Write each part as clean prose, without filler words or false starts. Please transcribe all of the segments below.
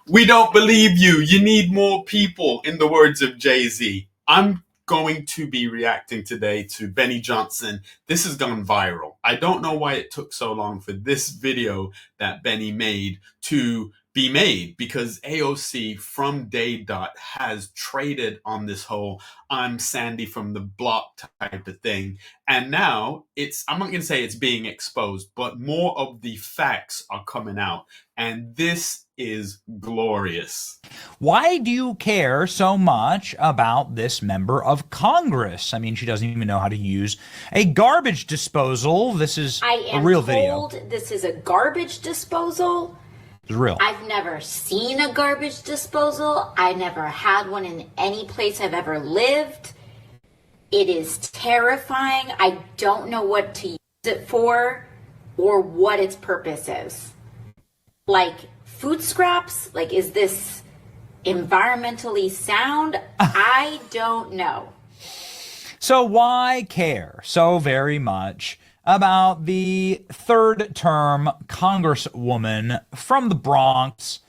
We don't believe you. You need more people, in the words of Jay-Z. I'm going to be reacting today to Benny Johnson. This has gone viral. I don't know why it took so long for this video that Benny made to be made, because AOC from day dot has traded on this whole I'm Sandy from the block type of thing. And now I'm not going to say it's being exposed, but more of the facts are coming out. And this is glorious. Why do you care so much about this member of Congress? I mean, she doesn't even know how to use a garbage disposal. This is a real video. This is a garbage disposal. It's real. I've never seen a garbage disposal. I never had one in any place I've ever lived. It is terrifying. I don't know what to use it for or what its purpose is. Like food scraps? Like, is this environmentally sound? I don't know. So why care so very much about the third-term congresswoman from the Bronx,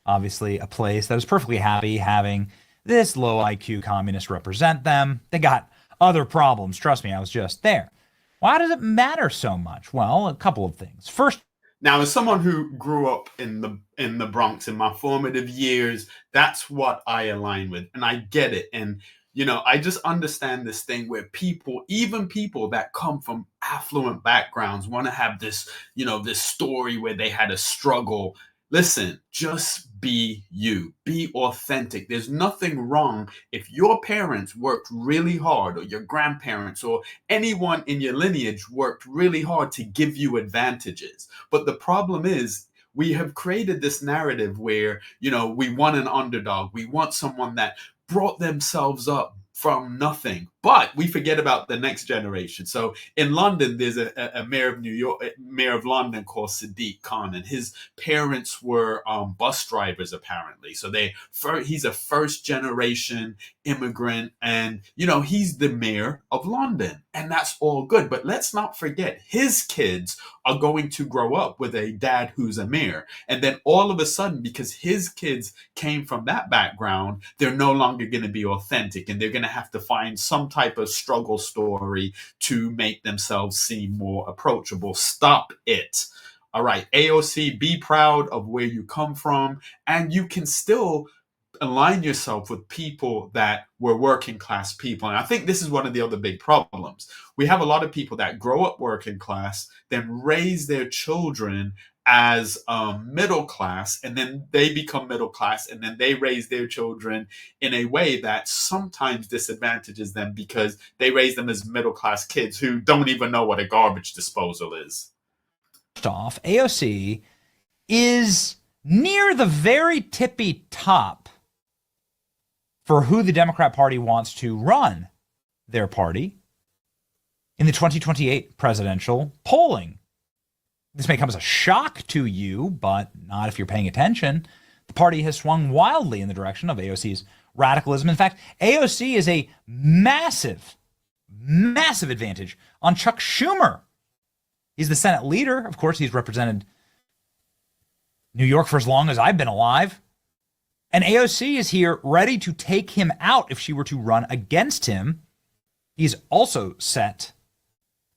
obviously a place that is perfectly happy having this low-IQ communist represent them? They got other problems. Trust me, I was just there. Why does it matter so much? Well, a couple of things. First, now, as someone who grew up in the Bronx in my formative years, that's what I align with, and I get it. And I just understand this thing where people, even people that come from affluent backgrounds, want to have this, this story where they had a struggle. Listen, just be you. Be authentic. There's nothing wrong if your parents worked really hard, or your grandparents, or anyone in your lineage worked really hard to give you advantages. But the problem is, we have created this narrative where, we want an underdog. We want someone that brought themselves up from nothing. But we forget about the next generation. So in London, there's a mayor of London called Sadiq Khan, and his parents were bus drivers, apparently. So he's a first generation immigrant, and he's the mayor of London, and that's all good. But let's not forget, his kids are going to grow up with a dad who's a mayor, and then all of a sudden, because his kids came from that background, they're no longer going to be authentic, and they're going to have to find some type of struggle story to make themselves seem more approachable. Stop it. All right, AOC, be proud of where you come from, and you can still align yourself with people that were working class people. And I think this is one of the other big problems. We have a lot of people that grow up working class, then raise their children as middle class, and then they become middle class, and then they raise their children in a way that sometimes disadvantages them, because they raise them as middle class kids who don't even know what a garbage disposal is. First off, AOC is near the very tippy top for who the Democrat Party wants to run their party in the 2028 presidential polling. This may come as a shock to you, but not if you're paying attention. The party has swung wildly in the direction of AOC's radicalism. In fact, AOC is a massive, massive advantage on Chuck Schumer. He's the Senate leader. Of course, he's represented New York for as long as I've been alive. And AOC is here ready to take him out if she were to run against him. He's also set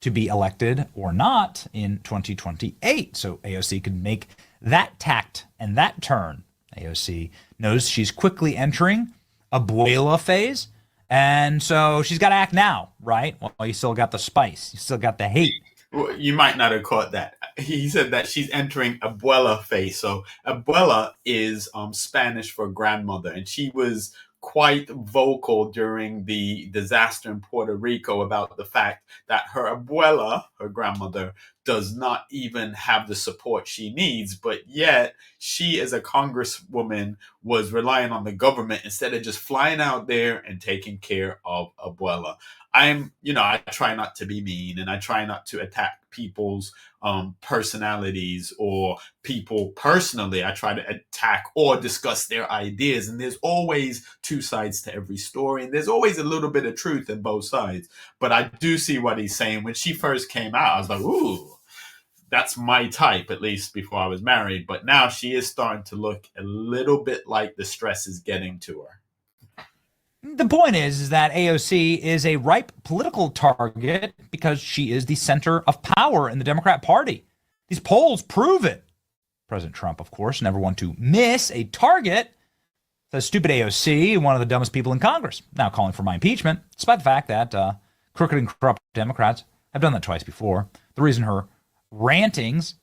to be elected or not in 2028. So AOC could make that tact and that turn. AOC knows she's quickly entering abuela phase, and so she's got to act now, right? Well, you still got the spice. You still got the hate. Well, you might not have caught that. He said that she's entering abuela phase. So abuela is Spanish for grandmother, and she was quite vocal during the disaster in Puerto Rico about the fact that her abuela, her grandmother, does not even have the support she needs, but yet she, as a congresswoman, was relying on the government instead of just flying out there and taking care of abuela. I try not to be mean, and I try not to attack people's personalities or people personally. I try to attack or discuss their ideas, and there's always two sides to every story, and there's always a little bit of truth in both sides. But I do see what he's saying. When she first came out, I was like, ooh, that's my type, at least before I was married. But now she is starting to look a little bit like the stress is getting to her. The point is that AOC is a ripe political target because she is the center of power in the Democrat Party. These polls prove it. President Trump, of course, never want to miss a target. Says stupid AOC, one of the dumbest people in Congress, now calling for my impeachment, despite the fact that crooked and corrupt Democrats have done that twice before. The reason her rantings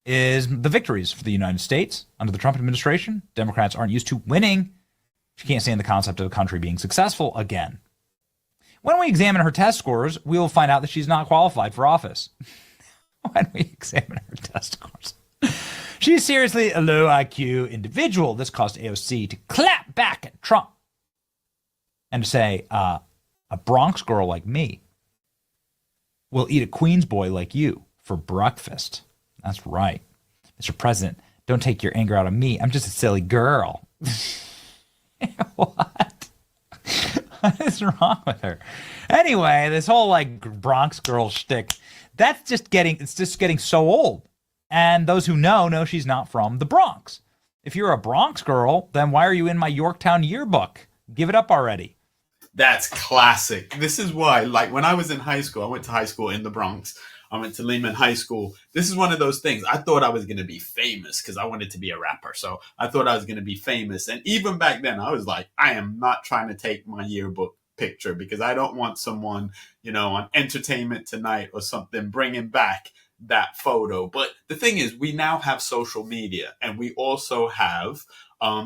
is the victories for the United States under the Trump administration. Democrats aren't used to winning. She can't stand the concept of a country being successful again. When we examine her test scores, we will find out that she's not qualified for office. When we examine her test scores. She's seriously a low IQ individual. This caused AOC to clap back at Trump and to say, a Bronx girl like me will eat a Queens boy like you for breakfast. That's right. Mr. President, don't take your anger out on me. I'm just a silly girl. What? What is wrong with her? Anyway, this whole like Bronx girl shtick, it's just getting so old. And those who know she's not from the Bronx. If you're a Bronx girl, then why are you in my Yorktown yearbook? Give it up already. That's classic. This is why, like when I was in high school, I went to high school in the Bronx. I went to Lehman High School. This is one of those things. I thought I was going to be famous because I wanted to be a rapper. So I thought I was going to be famous. And even back then, I was like, I am not trying to take my yearbook picture because I don't want someone, on Entertainment Tonight or something bringing back that photo. But the thing is, we now have social media and we also have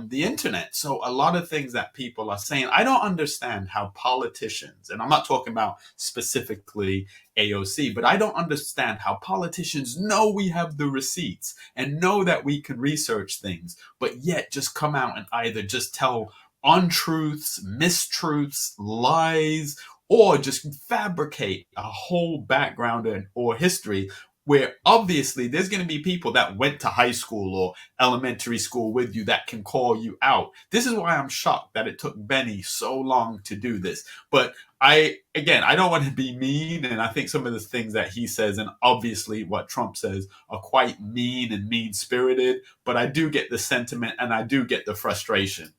the internet. So a lot of things that people are saying, I don't understand how politicians, and I'm not talking about specifically AOC, but I don't understand how politicians know we have the receipts and know that we can research things, but yet just come out and either just tell untruths, mistruths, lies, or just fabricate a whole background or history where obviously there's going to be people that went to high school or elementary school with you that can call you out. This is why I'm shocked that it took Benny so long to do this. But I don't want to be mean, and I think some of the things that he says and obviously what Trump says are quite mean and mean-spirited, but I do get the sentiment and I do get the frustration.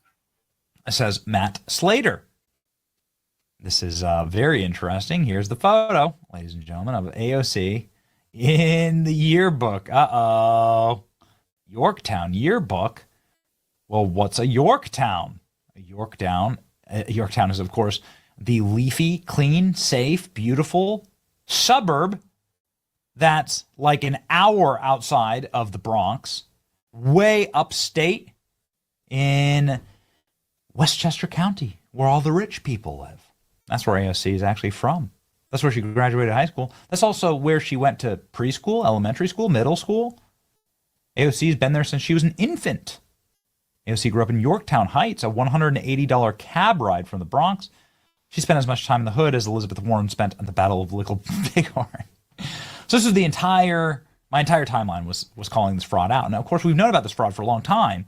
It says Matt Slater. This is very interesting. Here's the photo, ladies and gentlemen, of AOC in the yearbook. Yorktown yearbook. Well, what's a Yorktown? A Yorktown is, of course, the leafy, clean, safe, beautiful suburb that's like an hour outside of the Bronx, way upstate in Westchester County, where all the rich people live. That's where AOC is actually from. That's where she graduated high school. That's also where she went to preschool, elementary school, middle school. AOC's been there since she was an infant. AOC grew up in Yorktown Heights, a $180 cab ride from the Bronx. She spent as much time in the hood as Elizabeth Warren spent at the Battle of Little Bighorn. So this is my entire timeline was calling this fraud out. Now, of course, we've known about this fraud for a long time,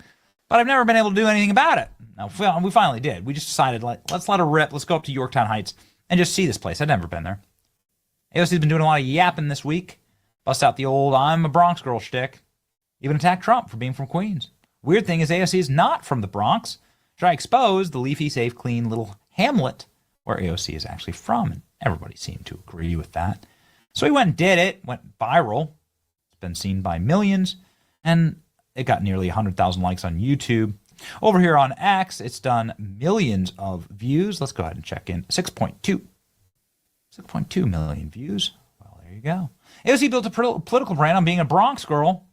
but I've never been able to do anything about it. Now, we finally did. We just decided, let's let her rip. Let's go up to Yorktown Heights and just see this place. I'd never been there. AOC's been doing a lot of yapping this week. Bust out the old I'm a Bronx girl shtick. Even attacked Trump for being from Queens. Weird thing is AOC is not from the Bronx. Try expose the leafy, safe, clean little hamlet where AOC is actually from. And everybody seemed to agree with that. So he went and did it. Went viral. It's been seen by millions. And it got nearly 100,000 likes on YouTube. Over here on X, it's done millions of views. Let's go ahead and check in. 6.2 million views. Well, there you go. AOC built a political brand on being a Bronx girl.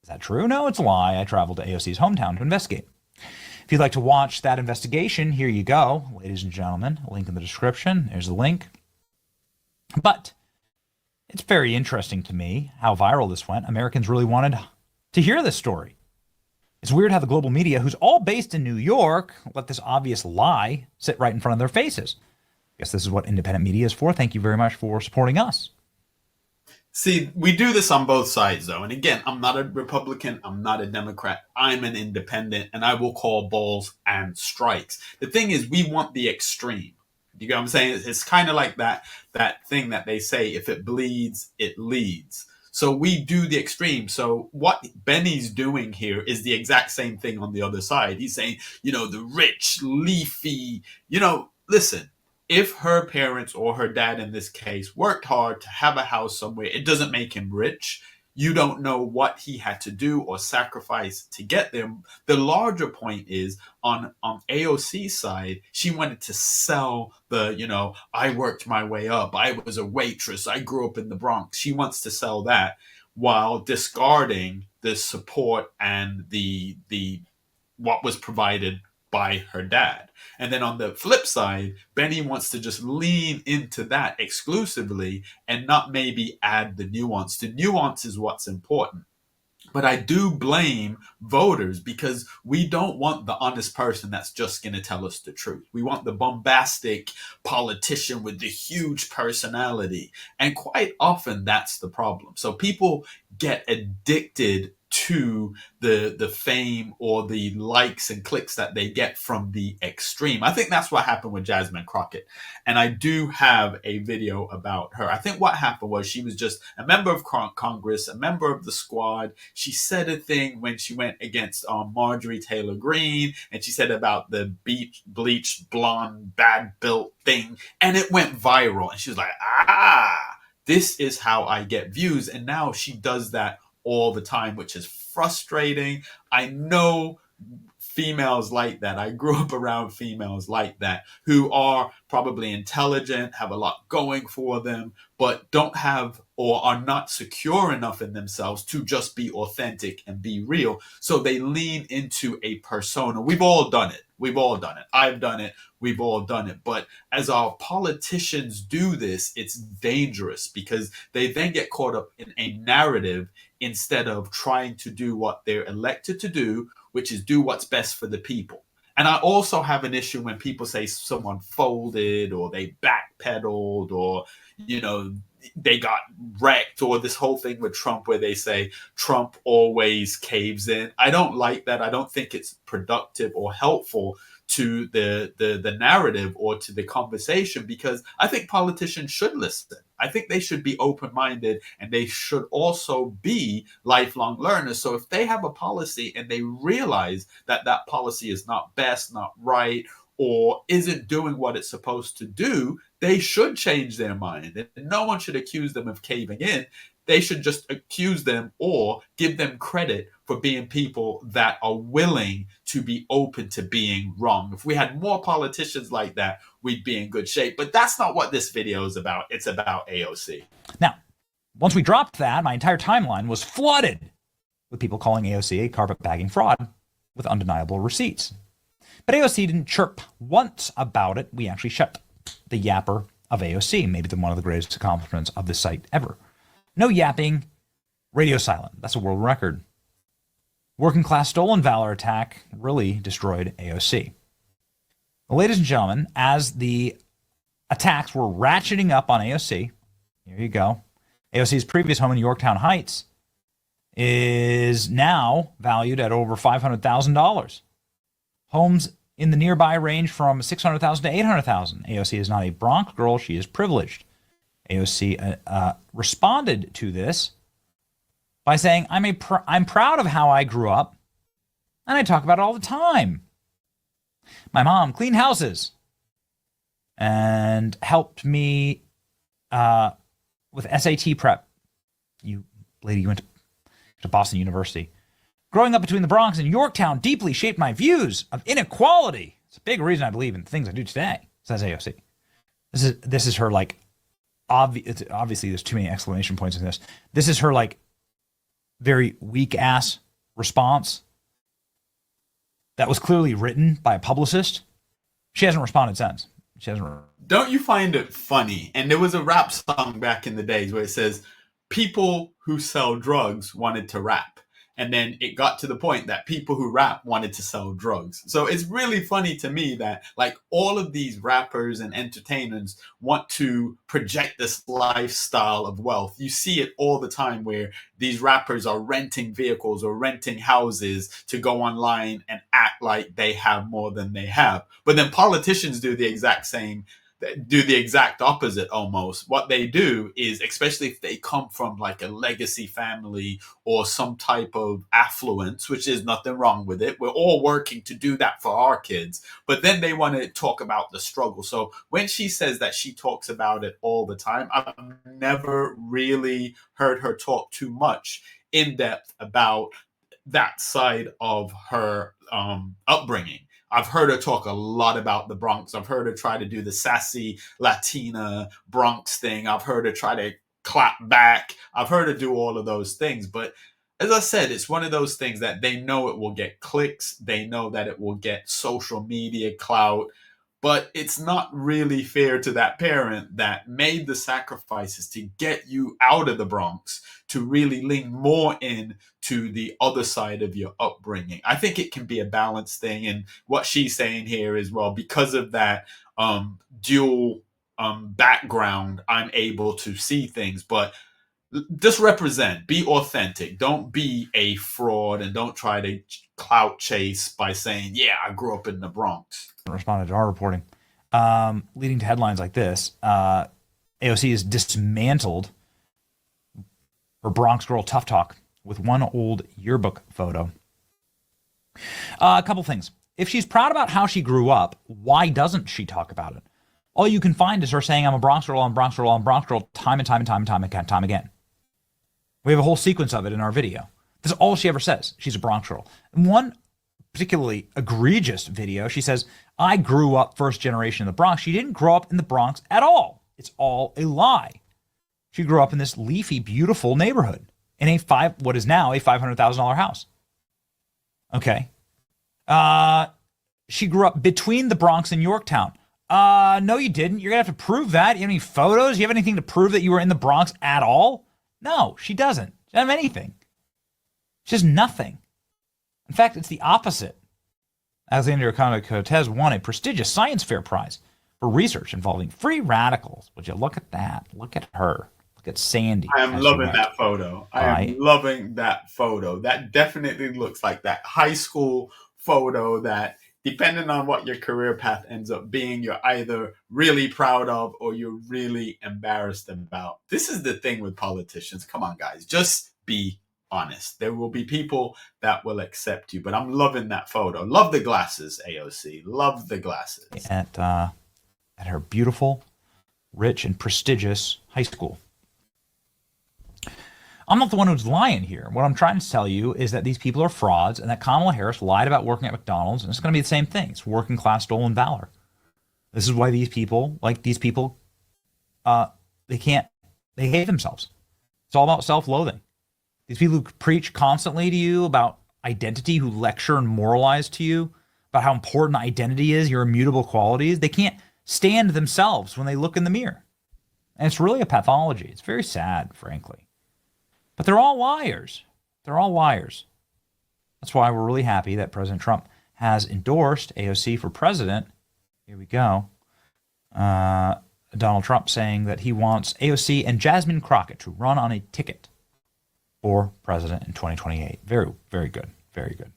Is that true? No, it's a lie. I traveled to AOC's hometown to investigate. If you'd like to watch that investigation, here you go, ladies and gentlemen. A link in the description. There's the link. But it's very interesting to me how viral this went. Americans really wanted to hear this story. It's weird how the global media, who's all based in New York, let this obvious lie sit right in front of their faces. I guess this is what independent media is for. Thank you very much for supporting us. See, we do this on both sides, though. And again, I'm not a Republican. I'm not a Democrat. I'm an independent, and I will call balls and strikes. The thing is, we want the extreme. You know what I'm saying? It's kind of like that thing that they say, if it bleeds, it leads. So we do the extreme. So what Benny's doing here is the exact same thing on the other side. He's saying, the rich, leafy, listen, if her parents or her dad in this case worked hard to have a house somewhere, it doesn't make him rich. You don't know what he had to do or sacrifice to get there. The larger point is on AOC's side, she wanted to sell I worked my way up. I was a waitress. I grew up in the Bronx. She wants to sell that while discarding the support and the what was provided by her dad. And then on the flip side, Benny wants to just lean into that exclusively and not maybe add the nuance. The nuance is what's important. But I do blame voters because we don't want the honest person that's just going to tell us the truth. We want the bombastic politician with the huge personality. And quite often that's the problem. So people get addicted to the fame or the likes and clicks that they get from the extreme. I think that's what happened with Jasmine Crockett. And I do have a video about her. I think what happened was she was just a member of Congress, a member of the squad. She said a thing when she went against Marjorie Taylor Greene, and she said about the bleached, blonde, bad built thing, and it went viral. And she was like, this is how I get views. And now she does that all the time, which is frustrating. I know females like that. I grew up around females like that who are probably intelligent, have a lot going for them, but don't have or are not secure enough in themselves to just be authentic and be real. So they lean into a persona. We've all done it. We've all done it. I've done it. We've all done it. But as our politicians do this, it's dangerous because they then get caught up in a narrative instead of trying to do what they're elected to do, which is do what's best for the people. And I also have an issue when people say someone folded or they backpedaled or, they got wrecked, or this whole thing with Trump where they say Trump always caves in. I don't like that. I don't think it's productive or helpful to the narrative or to the conversation, because I think politicians should listen. I think they should be open-minded, and they should also be lifelong learners. So if they have a policy and they realize that that policy is not best, not right, or isn't doing what it's supposed to do, they should change their mind. And no one should accuse them of caving in. They should just accuse them or give them credit for being people that are willing to be open to being wrong. If we had more politicians like that, we'd be in good shape. But that's not what this video is about. It's about AOC. Now, once we dropped that, my entire timeline was flooded with people calling AOC a carpetbagging fraud with undeniable receipts. But AOC didn't chirp once about it. We actually shut the yapper of AOC, maybe one of the greatest accomplishments of this site ever. No yapping, radio silent. That's a world record. Working class stolen valor attack really destroyed AOC. Well, ladies and gentlemen, as the attacks were ratcheting up on AOC, here you go. AOC's previous home in Yorktown Heights is now valued at over $500,000. Homes in the nearby range from $600,000 to $800,000. AOC is not a Bronx girl. She is privileged. AOC responded to this by saying, I'm proud of how I grew up, and I talk about it all the time. My mom cleaned houses and helped me with SAT prep. You went to Boston University. Growing up between the Bronx and Yorktown deeply shaped my views of inequality. It's a big reason I believe in the things I do today, says AOC. This is her obviously there's too many exclamation points in this. This is her very weak ass response that was clearly written by a publicist. She hasn't responded since. Don't you find it funny? And there was a rap song back in the days where it says, people who sell drugs wanted to rap. And then it got to the point that people who rap wanted to sell drugs. So it's really funny to me that all of these rappers and entertainers want to project this lifestyle of wealth. You see it all the time where these rappers are renting vehicles or renting houses to go online and act like they have more than they have. But then politicians do the exact same do the exact opposite almost. What they do is, especially if they come from like a legacy family or some type of affluence, which is nothing wrong with it. We're all working to do that for our kids, but then they want to talk about the struggle. So when she says that she talks about it all the time, I've never really heard her talk too much in depth about that side of her upbringing. I've heard her talk a lot about the Bronx. I've heard her try to do the sassy Latina Bronx thing. I've heard her try to clap back. I've heard her do all of those things. But as I said, it's one of those things that they know it will get clicks. They know that it will get social media clout. But it's not really fair to that parent that made the sacrifices to get you out of the Bronx to really lean more in to the other side of your upbringing. I think it can be a balanced thing. And what she's saying here is, well, because of that dual background, I'm able to see things. But just represent, be authentic. Don't be a fraud and don't try to clout chase by saying, yeah, I grew up in the Bronx. Responded to our reporting, leading to headlines like this. AOC has dismantled her Bronx Girl Tough Talk with one old yearbook photo. A couple things. If she's proud about how she grew up, why doesn't she talk about it? All you can find is her saying, I'm a Bronx girl, I'm a Bronx girl, I'm a Bronx girl, time and time and time and time and time again. We have a whole sequence of it in our video. That's all she ever says. She's a Bronx girl. In one particularly egregious video, she says, I grew up first generation in the Bronx. She didn't grow up in the Bronx at all. It's all a lie. She grew up in this leafy, beautiful neighborhood in what is now a $500,000 house. Okay. She grew up between the Bronx and Yorktown. No, you didn't. You're going to have to prove that. You have any photos? You have anything to prove that you were in the Bronx at all? No, she doesn't. She doesn't have anything. She has nothing. In fact, it's the opposite. Alexandria Ocasio-Cortez won a prestigious science fair prize for research involving free radicals. Would you look at that? Look at her. Look at Sandy. I am loving that photo. I am loving that photo. That definitely looks like that high school photo that, depending on what your career path ends up being, you're either really proud of or you're really embarrassed about. This is the thing with politicians. Come on, guys. Just be honest. There will be people that will accept you, but I'm loving that photo. Love the glasses, AOC. Love the glasses. At her beautiful, rich, and prestigious high school. I'm not the one who's lying here. What I'm trying to tell you is that these people are frauds and that Kamala Harris lied about working at McDonald's, and it's going to be the same thing. It's working class stolen valor. This is why they hate themselves. It's all about self-loathing. These people who preach constantly to you about identity, who lecture and moralize to you about how important identity is, your immutable qualities, they can't stand themselves when they look in the mirror. And it's really a pathology. It's very sad, frankly. But they're all liars. They're all liars. That's why we're really happy that President Trump has endorsed AOC for president. Here we go. Donald Trump saying that he wants AOC and Jasmine Crockett to run on a ticket for president in 2028. Very, very good. Very good.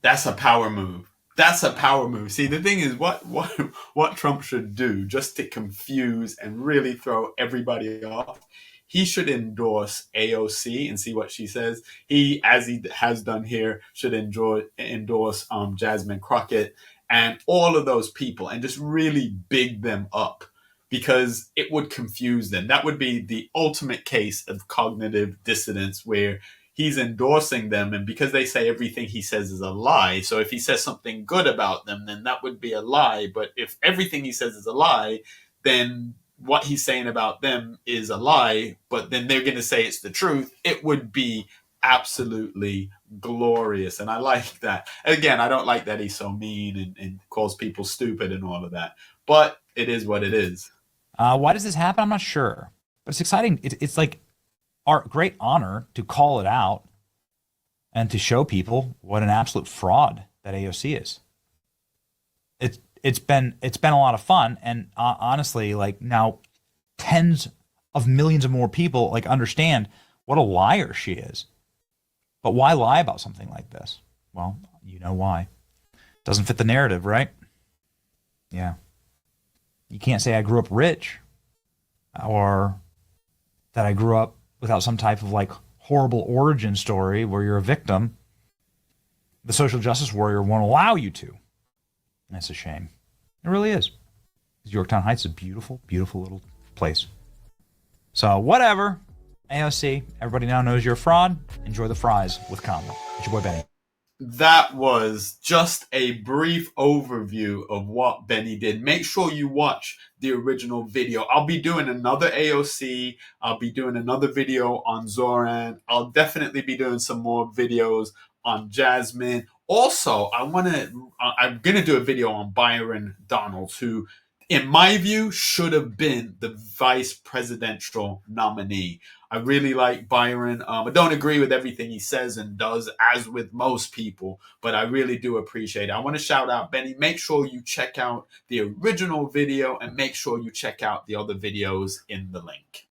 That's a power move. That's a power move. See, the thing is, what Trump should do, just to confuse and really throw everybody off, he should endorse AOC and see what she says. He, as he has done here, should endorse Jasmine Crockett and all of those people and just really big them up, because it would confuse them. That would be the ultimate case of cognitive dissonance, where he's endorsing them, and because they say everything he says is a lie, so if he says something good about them, then that would be a lie. But if everything he says is a lie, then what he's saying about them is a lie, but then they're going to say it's the truth. It would be absolutely glorious. And I like that. Again, I don't like that he's so mean and calls people stupid and all of that, but it is what it is. Why does this happen? I'm not sure, but it's exciting. It's like our great honor to call it out and to show people what an absolute fraud that AOC is. It's been a lot of fun, and honestly, like, now tens of millions of more people like understand what a liar she is. But why lie about something like this? Well, you know why. Doesn't fit the narrative, right? Yeah. You can't say I grew up rich or that I grew up without some type of like horrible origin story where you're a victim. The social justice warrior won't allow you to. And that's a shame. It really is. Yorktown Heights is a beautiful, beautiful little place. So whatever. AOC, everybody now knows you're a fraud. Enjoy the fries with Kamala. It's your boy Benny. That was just a brief overview of what Benny did. Make sure you watch the original video. I'll be doing another AOC. I'll be doing another video on Zoran. I'll definitely be doing some more videos on Jasmine. Also, I'm going to do a video on Byron Donalds, who, in my view, should have been the vice presidential nominee. I really like Byron. I don't agree with everything he says and does, as with most people, but I really do appreciate it. I want to shout out Benny. Make sure you check out the original video and make sure you check out the other videos in the link.